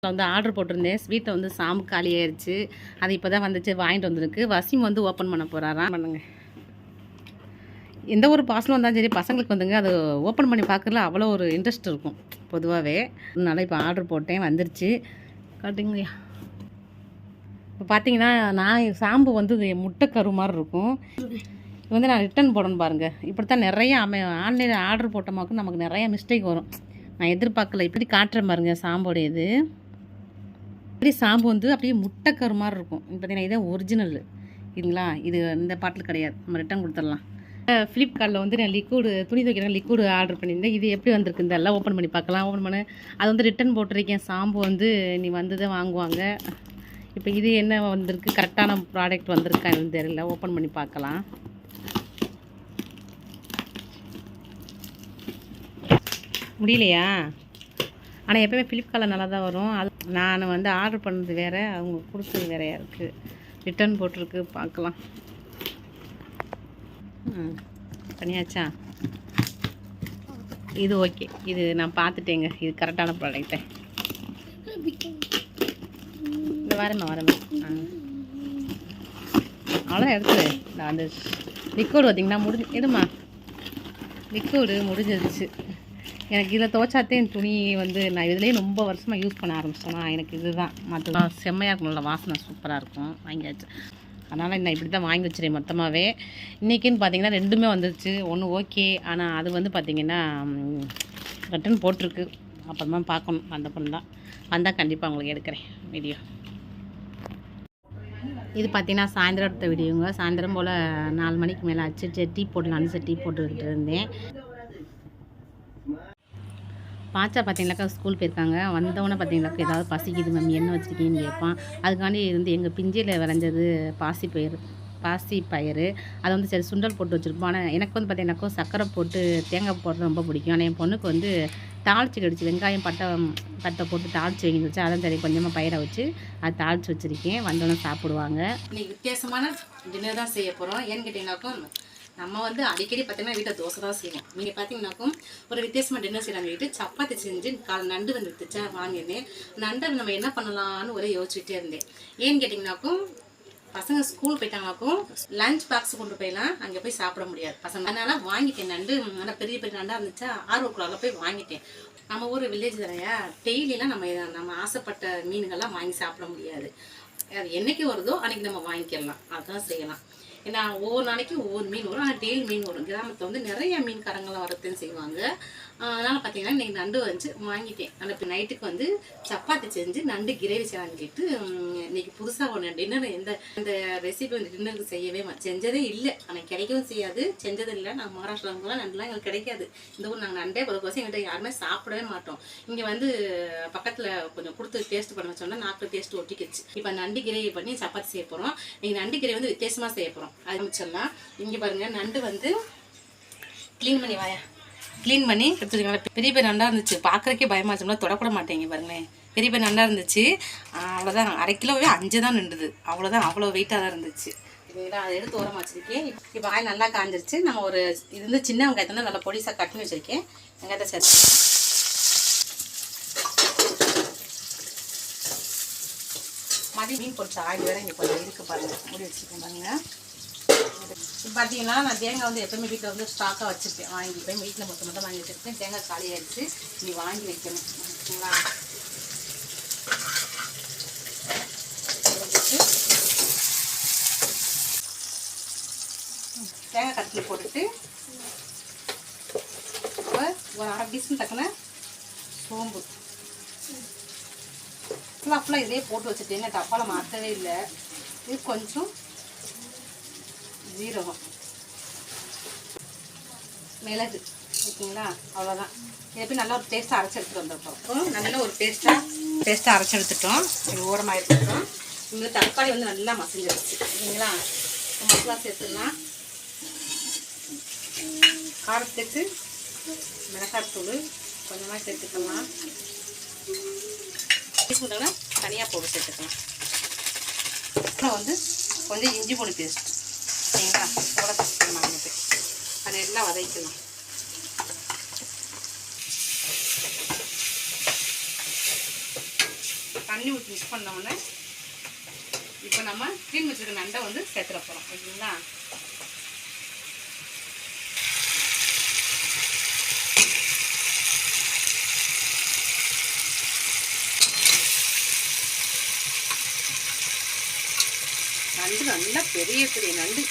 வந்து ஆர்டர் போட்டிருந்தேன். ஸ்வீட்டை வந்து சாம்பு காலி ஆயிடுச்சு. அது இப்போ தான் வந்துச்சு, வாங்கிட்டு வந்துருக்கு. வசிம் வந்து ஓப்பன் பண்ண போகிறாராம். பண்ணுங்க. எந்த ஒரு பார்சலும் வந்தாலும் சரி, பசங்களுக்கு வந்துங்க அது ஓப்பன் பண்ணி பார்க்கறதுல அவ்வளோ ஒரு இன்ட்ரெஸ்ட் இருக்கும் பொதுவாகவே. அதனால இப்போ ஆர்டர் போட்டேன், வந்துருச்சு. காட்டுங்கய்யா. இப்போ பார்த்தீங்கன்னா நான் சாம்பு வந்து முட்டைக்கரு மாதிரி இருக்கும். இது வந்து நான் ரிட்டன் போடணும் பாருங்கள். இப்படி தான் நிறைய ஆன்லைனில் ஆர்டர் போட்டோமாக்கும் நமக்கு நிறையா மிஸ்டேக் வரும். நான் எதிர்பார்க்கல. இப்படி காட்டுறேன் பாருங்கள் சாம்போடையது. இப்படி சாம்பு வந்து அப்படியே முட்டைக்கரு மாதிரி இருக்கும். பார்த்தீங்கன்னா இதே ஒரிஜினல் இல்லைங்களா? இது இந்த பாட்டில் கிடையாது, நம்ம ரிட்டன் கொடுத்துடலாம். ஃப்ளிப்கார்ட்டில் வந்து நான் துணி துவைக்கிறேன் லிக்விடு ஆர்டர் பண்ணியிருந்தேன். இது எப்படி வந்திருக்கு இந்த எல்லாம் ஓப்பன் பண்ணி பார்க்கலாம். ஓப்பன் பண்ண அது வந்து ரிட்டன் போட்டிருக்கேன். சாம்பு வந்து நீ வந்து தான் வாங்குவாங்க. இப்போ இது என்ன வந்திருக்கு, கரெக்டான ப்ராடக்ட் வந்திருக்கான்னு தெரியல. ஓப்பன் பண்ணி பார்க்கலாம். முடியலையா? ஆனால் எப்போயுமே ஃப்ளிப்கார்ட்டில் நல்லா தான் வரும். அது நான் வந்து ஆர்டர் பண்ணது வேறு, அவங்க கொடுத்தது வேறையாக இருக்குது. ரிட்டன் போட்டிருக்கு, பார்க்கலாம். பண்ணியாச்சா? இது ஓகே, இது நான் பார்த்துட்டேங்க. இது கரெக்டான ப்ராடக்ட்டை. இந்த வரேம்மா அவ்வளோ எடுத்துரு. நான் அந்த லிக்விட் பார்த்திங்கன்னா எடுமா லிக்விடு முடிஞ்சிருச்சு. எனக்கு இதில் துவைச்சாத்தே என் துணி வந்து நான் இதுலேயே ரொம்ப வருஷமாக யூஸ் பண்ண ஆரம்பிச்சேன்னா எனக்கு இது தான் மற்ற செம்மையாக இருக்கும். நல்ல வாசனை சூப்பராக இருக்கும். வாங்கியாச்சு. அதனால் நான் இப்படி தான் வாங்கி வச்சுருக்கேன் மொத்தமாகவே. இன்றைக்கின்னு பார்த்தீங்கன்னா ரெண்டுமே வந்துருச்சு. ஒன்று ஓகே, ஆனால் அது வந்து பார்த்திங்கன்னா ரிட்டன் போட்டிருக்கு. அப்புறமா பார்க்கணும். வந்த பொண்ணு தான் வந்தால் கண்டிப்பாக உங்களுக்கு எடுக்கிறேன் வீடியோ. இது பார்த்திங்கன்னா சாயந்தரம் எடுத்த வீடியோங்க. சாயந்தரம் போல் 4 மணிக்கு மேலே ஆச்சு. டீ போடலான்னு டீ போட்டுக்கிட்டு இருந்தேன். பாச்சா பார்த்தீங்கன்னாக்கா ஸ்கூல் போயிருக்காங்க. வந்தவொடனே பார்த்தீங்கன்னாக்கா ஏதாவது பசிக்குது மேம் என்ன வச்சுருக்கீங்கன்னு கேட்பான். அதுக்காண்டி இருந்து எங்கள் பிஞ்சியில் விளைஞ்சது பாசி பயிறு அதை வந்து சரி சுண்டல் போட்டு வச்சுருப்போம். ஆனால் எனக்கு வந்து பார்த்தீங்கன்னாக்கா சர்க்கரை போட்டு தேங்காய் போடுறது ரொம்ப பிடிக்கும். ஆனால் என் பொண்ணுக்கு வந்து தாளிச்சு கடிச்சு வெங்காயம் பட்டை போட்டு தாளிச்சு வைக்கிச்சு. அதான் சரி கொஞ்சமாக பயிரை வச்சு அதை தாளித்து வச்சுருக்கேன். வந்தோடனே சாப்பிடுவாங்க. இன்றைக்கி வித்தியாசமான டின்னர் தான் செய்ய போகிறோம். ஏன்னு கேட்டிங்கன்னாக்கா நம்ம வந்து அடிக்கடி பார்த்தீங்கன்னா வீட்டில் தோசை தான் செய்வோம். நீங்கள் பார்த்தீங்கன்னாக்கும் ஒரு வித்தியாசமாக டின்னர் செய்யலாங்க. வீட்டு சப்பாத்தி செஞ்சு நண்டு வந்து வித்துச்சா வாங்கியிருந்தேன். நண்டை நம்ம என்ன பண்ணலான்னு ஒரே யோசிச்சுட்டே இருந்தேன். ஏன்னு கேட்டிங்கனாக்கும் பசங்க ஸ்கூல் போயிட்டாங்கனாக்கும் லஞ்ச் பாக்ஸ் கொண்டு போயெல்லாம் அங்கே போய் சாப்பிட முடியாது பசங்க. அதனால் வாங்கிட்டேன் நண்டு. ஆனால் பெரிய பெரிய நண்டாக இருந்துச்சா ஆர்வக்குள்ளால் போய் வாங்கிட்டேன். நம்ம ஊர் வில்லேஜ் தானையா, டெய்லியெலாம் நம்ம ஆசைப்பட்ட மீன்கள்லாம் வாங்கி சாப்பிட முடியாது. அது என்றைக்கு வருதோ அன்றைக்கி நம்ம வாங்கிக்கலாம். அதுதான் செய்யலாம். ஏன்னா ஒவ்வொரு நாளைக்கு ஒவ்வொரு மீன் வரும். ஆனால் டெய்லி மீன் வரும். கிராமத்தில் வந்து நிறைய மீன்காரங்களாம் வரத்தையும் செய்வாங்க. அதனால் பார்த்தீங்கன்னா இன்றைக்கி நண்டு வந்து வாங்கிட்டேன். ஆனால் இப்போ நைட்டுக்கு வந்து சப்பாத்தி செஞ்சு நண்டு கிரேவி செய்யலான்னு கேட்டு இன்றைக்கி புதுசாக ஒன்று டின்னர் இந்த ரெசிபி வந்து டின்னருக்கு செய்யவே செஞ்சதே இல்லை. ஆனால் கிடைக்கவும் செய்யாது, செஞ்சதும் இல்லை. நாங்கள் மகாராஷ்டிராவுக்குலாம் நண்டுலாம் எங்களுக்கு கிடைக்காது. இந்த ஊர் நாங்கள் நண்டே பொதுவாக எங்கள்கிட்ட யாருமே சாப்பிடவே மாட்டோம். இங்கே வந்து பக்கத்தில் கொஞ்சம் கொடுத்து டேஸ்ட் பண்ண வச்சோம்னா நாக்கு டேஸ்ட் ஒட்டிக்கிச்சு. இப்போ நண்டு கிரேவி பண்ணி சப்பாத்தி செய்ய போகிறோம். நீங்கள் நண்டு கிரேவி வந்து வித்தியாசமாக செய்ய போகிறோம். அது மிச்சம்லாம் இங்கே பாருங்கள். நண்டு வந்து க்ளீன் பண்ணி எடுத்துருக்கீங்களா? பெரிய பெரிய நண்டாக இருந்துச்சு. பார்க்குறக்கே பயமாக இருந்துச்சுன்னா தொடக்கூட மாட்டேங்க பாருங்களேன். பெரிய பெரிய நண்டாக இருந்துச்சு. அவ்வளோதான், 1/2 கிலோவே 5 தான் நின்றுது. அவ்வளோதான், அவ்வளோ வெயிட்டாக தான் இருந்துச்சு. இதுதான் அதை எடுத்து ஓரமாக வச்சுருக்கேன். இப்போ ஆயில் நல்லா காஞ்சிருச்சு. நம்ம ஒரு இது வந்து சின்ன வெங்காயத்தை வந்து நல்லா பொடிசாக கட் பண்ணி வச்சுருக்கேன். வெங்காயத்தை சேர்த்து மதியம் மீன் பொரிச்ச ஆயில் வேறு இங்கே கொஞ்சம் இருக்குது பாருங்கள். மூடி வச்சுருக்கேன் பாருங்கள். இப்போ பார்த்தீங்கன்னா நான் தேங்காய் வந்து எப்போயுமே வீட்டில் வந்து ஸ்டாக்காக வச்சுருக்கேன். வாங்கி போய் வீட்டில் மொத்தம் வாங்கி வச்சுருக்கேன். தேங்காய் காலியாகிடுச்சு. நீ வாங்கி வைக்கணும் ஓகேங்களா? தேங்காய் கட்டில் போட்டுட்டு இப்போ ஒரு 1/2 டீஸ்பூன் தக்கன சோம்பு ஃபுல்லாக இதே போட்டு வச்சுட்டேங்க. டப்பாவில் மாற்றவே இல்லை. இது கொஞ்சம் ஜீரகம், மிளகு ஓகேங்களா? அவ்வளோதான். இதை போய் நல்லா ஒரு டேஸ்ட்டாக அரைச்சி எடுத்துகிட்டு வந்துட்டோம். நல்ல ஒரு டேஸ்ட்டாக அரைச்சி எடுத்துட்டோம். இது ஓரமாக எடுத்துட்டோம். இந்த தக்காளி வந்து நல்லா மசிஞ்சிருச்சு ஓகேங்களா? மசாலா சேர்த்துக்கலாம். காரத்துக்கு மிளகாத்தூள் கொஞ்சமாக சேர்த்துக்கலாம். தனியாக போட்டு சேர்த்துக்கலாம். அப்புறம் வந்து கொஞ்சம் இஞ்சி பூண்டு பேஸ்ட் சரிங்களா? போட சேர்த்துக்கலாம். அதை எல்லாம் வதக்கலாம். தண்ணி ஊற்றி மிக்ஸ் பண்ணோடனே இப்போ நம்ம க்ளீன் வச்சுருக்க நண்டை வந்து சேர்த்துட போகிறோம். ஓகேங்களா? நண்டு நல்லா பெரிய பெரிய நண்டு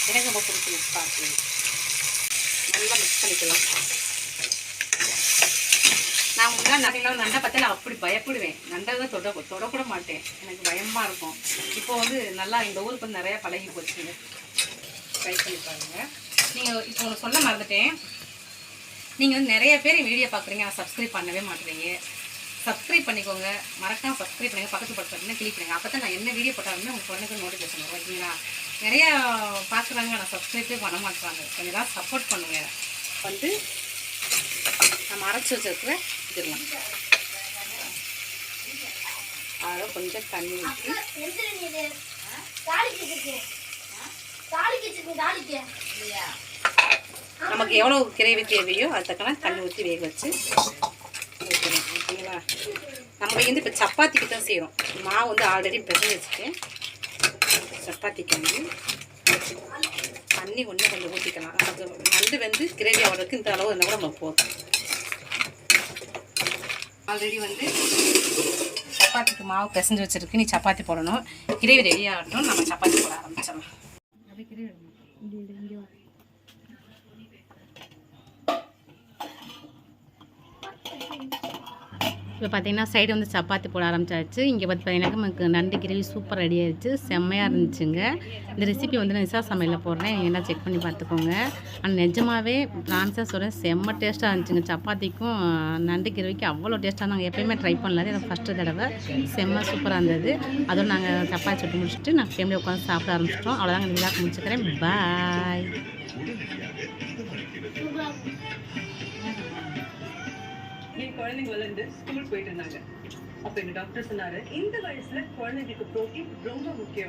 எனக்கு ரொம்ப பிடிச்சி பார்த்து நல்லா மிக்ஸ் பண்ணிக்கலாம். நான் முன்னாடி நிறைய நண்டை பார்த்தா நான் அப்படி பயப்படுவேன். நண்டை தான் தொடக்கூட மாட்டேன், எனக்கு பயமாக இருக்கும். இப்போ வந்து நல்லா இந்த ஊருக்கு வந்து நிறையா பழகி போச்சுங்க. ட்ரை பண்ணி பாருங்க. நீங்கள் இப்போ ஒன்று சொல்ல மறந்துட்டேன், நீங்கள் வந்து நிறைய பேர் வீடியோ பார்க்குறீங்க, ஆனால் சப்ஸ்கிரைப் பண்ணவே மாட்டேறீங்க. சப்ஸ்கிரைப் பண்ணிக்கோங்க, மறக்காமல் சப்ஸ்கிரைப் பண்ணுங்கள். பக்கத்து பக்கத்தில் கிளிக் பண்ணுங்கள். அப்போ தான் நான் என்ன வீடியோ போட்டாலுமே உங்கள் குழந்தைக்கு நோட்டிஃபிகேஷன் வரும். ஓகேங்களா? நிறையா பார்க்குறாங்க, ஆனால் சப்ஸ்கிரைப்பே பண்ண மாட்டுறாங்க. கொஞ்சம் தான் சப்போர்ட் பண்ணுங்கள். வந்து நம்ம அரைச்சி வச்சுருக்கிற இதெல்லாம் அதை கொஞ்சம் தண்ணி ஊற்றி நமக்கு எவ்வளோ கிரேவி தேவையோ அது தக்கன தண்ணி ஊற்றி வேக வச்சு வைக்கணும். ஓகேங்களா? நம்ம வந்து இப்போ சப்பாத்திக்கு தான் செய்கிறோம். மாவு வந்து ஆல்ரெடி பிசைஞ்சு வச்சுட்டேன். சப்பாத்திக்கு வந்து தண்ணி கொஞ்சம் ஊற்றிக்கலாம். நமக்கு நண்டு வந்து கிரேவி ஆகிறதுக்கு இந்த அளவு இருந்தால் கூட நமக்கு போதும். ஆல்ரெடி வந்து சப்பாத்திக்கு மாவு பிசைஞ்சு வச்சுருக்கு. நீ சப்பாத்தி போடணும். கிரேவி ரெடி ஆகட்டும், நம்ம சப்பாத்தி போட ஆரம்பிச்சிடலாம். இப்போ பார்த்தீங்கன்னா சைடு வந்து சப்பாத்தி போட ஆரம்பிச்சாச்சு. இங்கே பார்த்தீங்கன்னா நமக்கு நண்டு கிரேவி சூப்பர் ரெடி ஆயிடுச்சு. செம்மையாக இருந்துச்சுங்க. இந்த ரெசிபி வந்து நான் நிசா சமையலில் போடுறேன், நீங்கள் என்ன செக் பண்ணி பார்த்துக்கோங்க. ஆனால் நிஜமாகவே ப்ரான்ஸாக சொல்கிறேன், செம்ம டேஸ்ட்டாக இருந்துச்சுங்க. சப்பாத்திக்கும் நண்டு கிரேவிக்கும் அவ்வளோ டேஸ்ட்டாக நாங்கள் எப்போயுமே ட்ரை பண்ணல. எனக்கு ஃபஸ்ட்டு தடவை செம்ம சூப்பராக இருந்தது. அதுவும் நாங்கள் சப்பாத்தி சுட்டு முடிச்சுட்டு நான் ஃபேமிலியை உட்காந்து சாப்பிட ஆரம்பிச்சிட்டோம். அவ்வளோதான் இந்த விழாக்கு முடிச்சுக்கிறேன். பாய். என் குழந்தைங்க வளர்ந்து ஸ்கூல் போயிட்டு இருந்தாங்க. அப்ப எங்க டாக்டர் சொன்னாரு, இந்த வயசுல குழந்தைங்களுக்கு புரோட்டீன் ரொம்ப முக்கியம்.